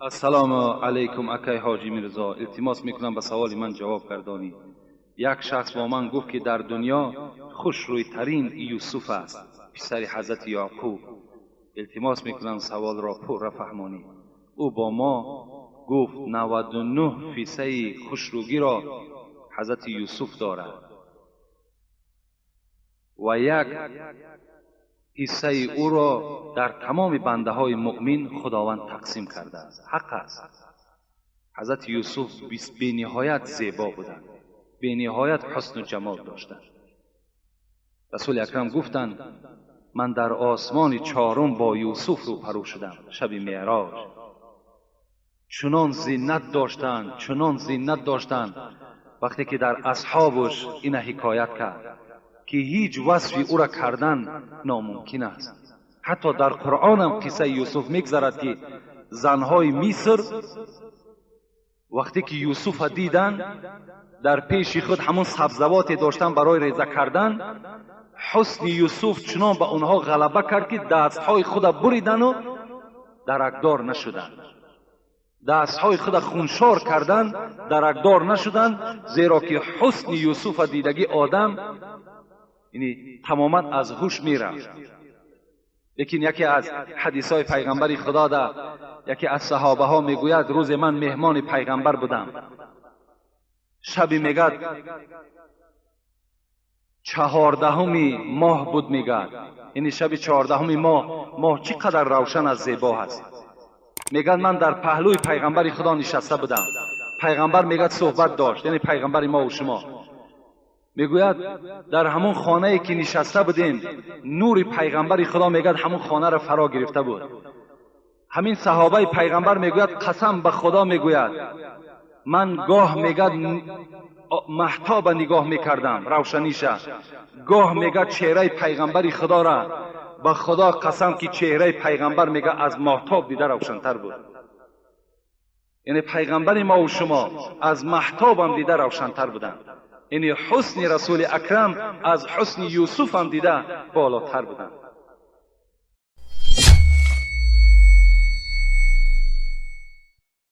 السلام علیکم اکای حاجی میرزا، التماس میکنم به سوال من جواب گردانی. یک شخص با من گفت که در دنیا خوش روی ترین یوسف است، پسر حضرت یعقوب. التماس میکنم سوال را پر فهمانی. او با ما گفت 99% خوشرویی را حضرت یوسف دارد و یک حصه او را در تمام بنده های مؤمن خداوند تقسیم کرده است. حق است. حضرت یوسف به نهایت زیبا بودند، به نهایت حسن و جمال داشتند. رسول اکرم گفتند من در آسمان چهارم با یوسف رو پرو شدم شب معراج. چنان زینت داشتند، چنان زینت داشتند. وقتی که در اصحابش این حکایت کرد که هیچ وصفی او را کردن ناممکن است. حتی در قرآن هم قصه یوسف میگذرد که زنهای مصر وقتی که یوسف دیدن در پیش خود همون سبزواتی داشتن برای ریزه کردن، حسن یوسف چنان به اونها غلبه کرد که دستهای خود بریدن و درکدار نشدند. دستهای خود خونشار کردن، درکدار نشدند، زیرا که حسن یوسف دیدگی آدم یعنی تماما از هوش میرفت. لیکن یکی از حدیث های پیغمبر خدا ده، یکی از صحابه ها میگوید روز من مهمان پیغمبر بودم. شب میگد 14 ماه بود میگد، یعنی شب 14 ماه چقدر روشن از زیبا هست. میگد من در پهلوی پیغمبر خدا نشسته بودم. پیغمبر میگد صحبت داشت، یعنی پیغمبر ما و شما. میگوید در همون خانه ای که نشسته بودیم نور پیغمبر خدا میگد همون خانه را فرا گرفته بود. همین صحابه پیغمبر میگوید قسم به خدا میگوید من گاه میگد مهتاب نگاه میکردم روشنیشه، گاه میگد چهره پیغمبر خدا را به خدا قسم که چهره پیغمبر میگه از مهتاب دیده روشنتر بود. یعنی پیغمبر ما و شما از مهتاب هم دیده روشنتر بودند. یعنی حسن رسول اکرم از حسن یوسف هم دیده بالاتر بودند.